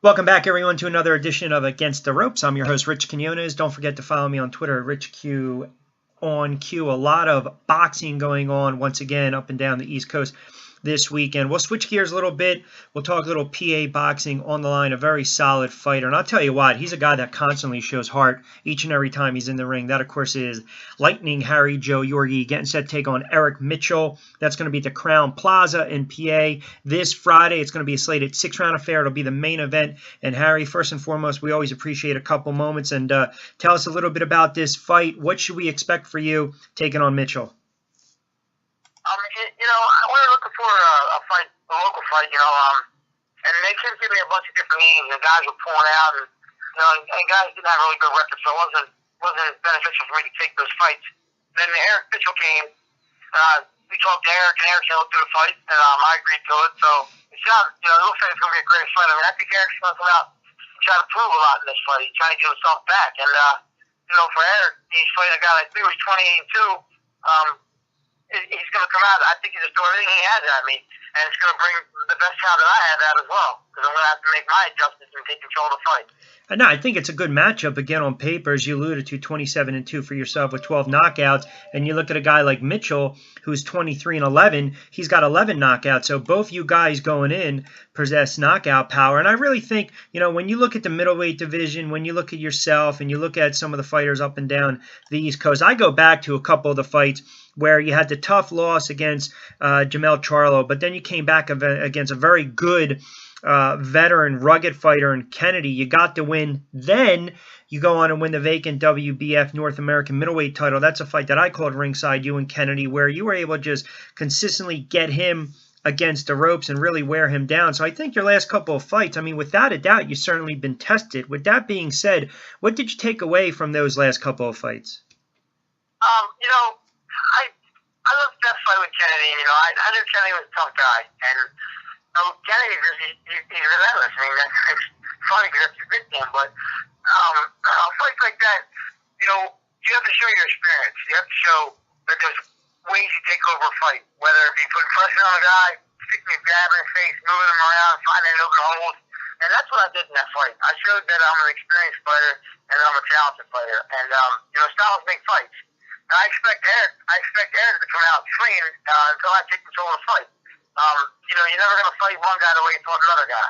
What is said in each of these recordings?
Welcome back, everyone, to another edition of Against the Ropes. I'm your host, Rich Quinones. Don't forget to follow me on Twitter at RichQ on Q. A lot of boxing going on once again up and down the East Coast this weekend. We'll switch gears a little bit. We'll talk a little PA boxing. On the line, a very solid fighter. And I'll tell you what, he's a guy that constantly shows heart each and every time he's in the ring. That, of course, is Lightning Harry Joe Yorgey getting set to take on Eric Mitchell. That's going to be at the Crown Plaza in PA this Friday. It's going to be a slated 6-round affair. It'll be the main event. And Harry, first and foremost, we always appreciate a couple moments. And tell us a little bit about this fight. What should we expect for you taking on Mitchell? We were looking for a fight, a local fight, and they kept giving me a bunch of different names, and guys were pulling out, and guys didn't have really good records, so it wasn't beneficial for me to take those fights. Then Eric Mitchell came. We talked to Eric, and Eric said, "Let's do the fight," and I agreed to it. So it sounds, it looks like it's going to be a great fight. I mean, I think Eric's going to come out and try to prove a lot in this fight. He's trying to get himself back, and for Eric, he's fighting a guy like me who's 28-2. He's going to come out. I think he's just doing everything he has at me, and it's going to bring the best talent that I have out as well, because I'm going to have to make my adjustments and take control of the fight. No, I think it's a good matchup. Again, on paper, as you alluded to, 27-2 for yourself with 12 knockouts. And you look at a guy like Mitchell, who's 23-11. He's got 11 knockouts. So both you guys going in possess knockout power. And I really think, when you look at the middleweight division, when you look at yourself and you look at some of the fighters up and down the East Coast, I go back to a couple of the fights where you had the tough loss against Jamel Charlo, but then you came back against a very good veteran, rugged fighter in Kennedy. You got the win. Then you go on and win the vacant WBF North American middleweight title. That's a fight that I called ringside, you and Kennedy, where you were able to just consistently get him against the ropes and really wear him down. So I think your last couple of fights, without a doubt, you've certainly been tested. With that being said, what did you take away from those last couple of fights? I looked at that fight with Kennedy. I knew Kennedy was a tough guy, and Kennedy, he's relentless. That's funny because that's a good thing, but fights like that, you have to show your experience. You have to show that there's ways you take over a fight, whether it be putting pressure on a guy, sticking a jab in his face, moving him around, finding open holes. And that's what I did in that fight. I showed that I'm an experienced fighter and that I'm a talented fighter. And, styles make fights. And I expect Eric to come out swinging until I take control of the fight. You're never going to fight one guy the way you fought another guy.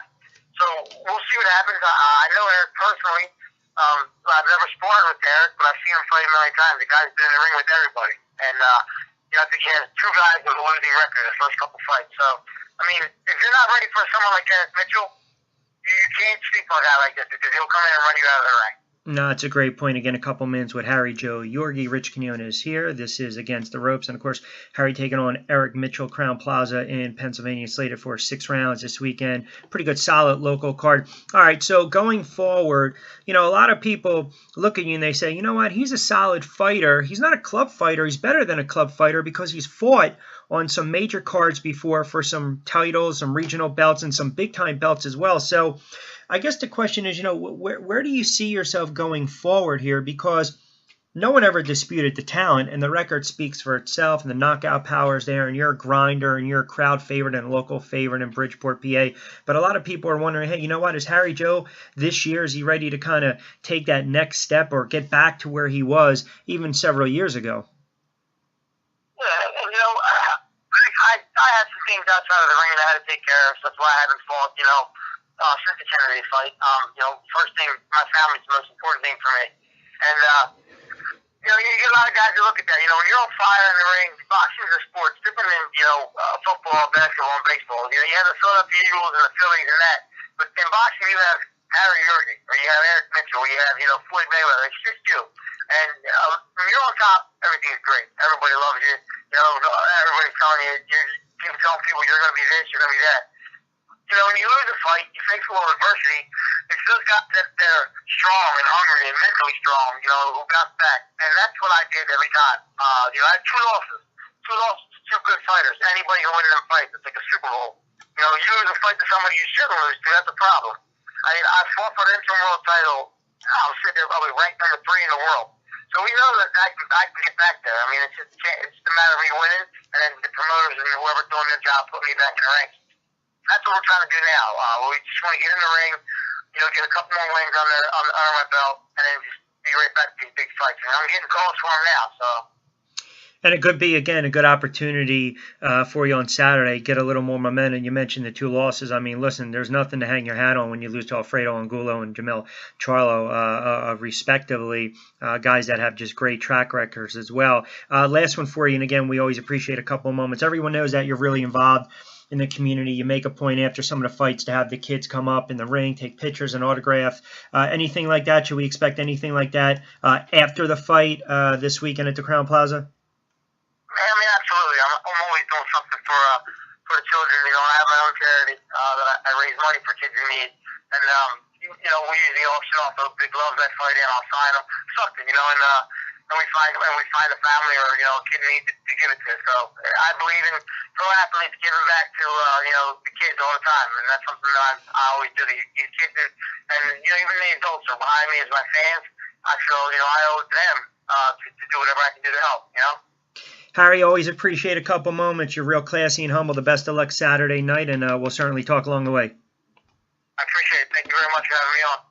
So we'll see what happens. I know Eric personally. I've never sparred with Eric, but I've seen him fight many times. The guy's been in the ring with everybody. And, I think he has 2 guys with a losing record in the first couple fights. So, if you're not ready for someone like Eric Mitchell, you can't sleep on a guy like this because he'll come in and run you out of the ring. No, it's a great point. Again, a couple minutes with Harry Joe Yorgey. Rich Quinones here. This is Against the Ropes. And, of course, Harry taking on Eric Mitchell, Crown Plaza in Pennsylvania, slated for 6 rounds this weekend. Pretty good, solid local card. All right, so going forward, a lot of people look at you and they say, you know what, he's a solid fighter. He's not a club fighter. He's better than a club fighter because he's fought on some major cards before for some titles, some regional belts, and some big-time belts as well. So I guess the question is, where do you see yourself going forward here? Because no one ever disputed the talent, and the record speaks for itself, and the knockout power is there, and you're a grinder, and you're a crowd favorite and a local favorite in Bridgeport, PA. But a lot of people are wondering, hey, you know what? Is Harry Joe this year, is he ready to kind of take that next step or get back to where he was even several years ago? I had some things outside of the ring that I had to take care of, so that's why I haven't fought, since the Kennedy fight. First thing, my family's the most important thing for me. And, you get a lot of guys who look at that. When you're on fire in the ring, boxing is a sport. It's different than, football, basketball, and baseball. You have the Philadelphia Eagles and the Phillies and that. But in boxing, you have Harry Yorgey, or you have Eric Mitchell, or you have, Floyd Mayweather. It's just you. And when you're on top, everything's great. Everybody loves you. Everybody's telling you, you're telling people you're going to be this, you're going to be that. When you lose a fight, you face a little adversity. It's those guys that they're strong and hungry and mentally strong, who bounce back. And that's what I did every time. I had 2 losses. 2 losses to 2 good fighters. Anybody who wins them fights, it's like a Super Bowl. You lose a fight to somebody you shouldn't lose to, that's a problem. I fought for the interim world title. I'm sitting there probably ranked number 3 in the world. So we know that I can get back there. It's the matter of me winning, and then the promoters and whoever's doing their job put me back in the ranks. That's what we're trying to do now. We just want to get in the ring, get a couple more wins under my belt, and then just be right back to these big fights. And I'm getting calls for them now, so. And it could be, again, a good opportunity for you on Saturday. Get a little more momentum. You mentioned the 2 losses. I mean, listen, there's nothing to hang your hat on when you lose to Alfredo Angulo and Jamil Charlo, respectively, guys that have just great track records as well. Last one for you, and again, we always appreciate a couple of moments. Everyone knows that you're really involved in the community. You make a point after some of the fights to have the kids come up in the ring, take pictures and autograph. Anything like that? Should we expect anything like that after the fight this weekend at the Crown Plaza? I mean, absolutely. I'm always doing something for the children. I have my own charity that I raise money for kids in need, and we usually auction off those big gloves I fight in. I'll sign them, something, and we find a family or a kid in need to give it to. So I believe in pro athletes giving back to the kids all the time, and that's something that I always do. These kids, and even the adults are behind me as my fans. I feel I owe it to them to do whatever I can do to help. Harry, always appreciate a couple moments. You're real classy and humble. The best of luck Saturday night, and we'll certainly talk along the way. I appreciate it. Thank you very much for having me on.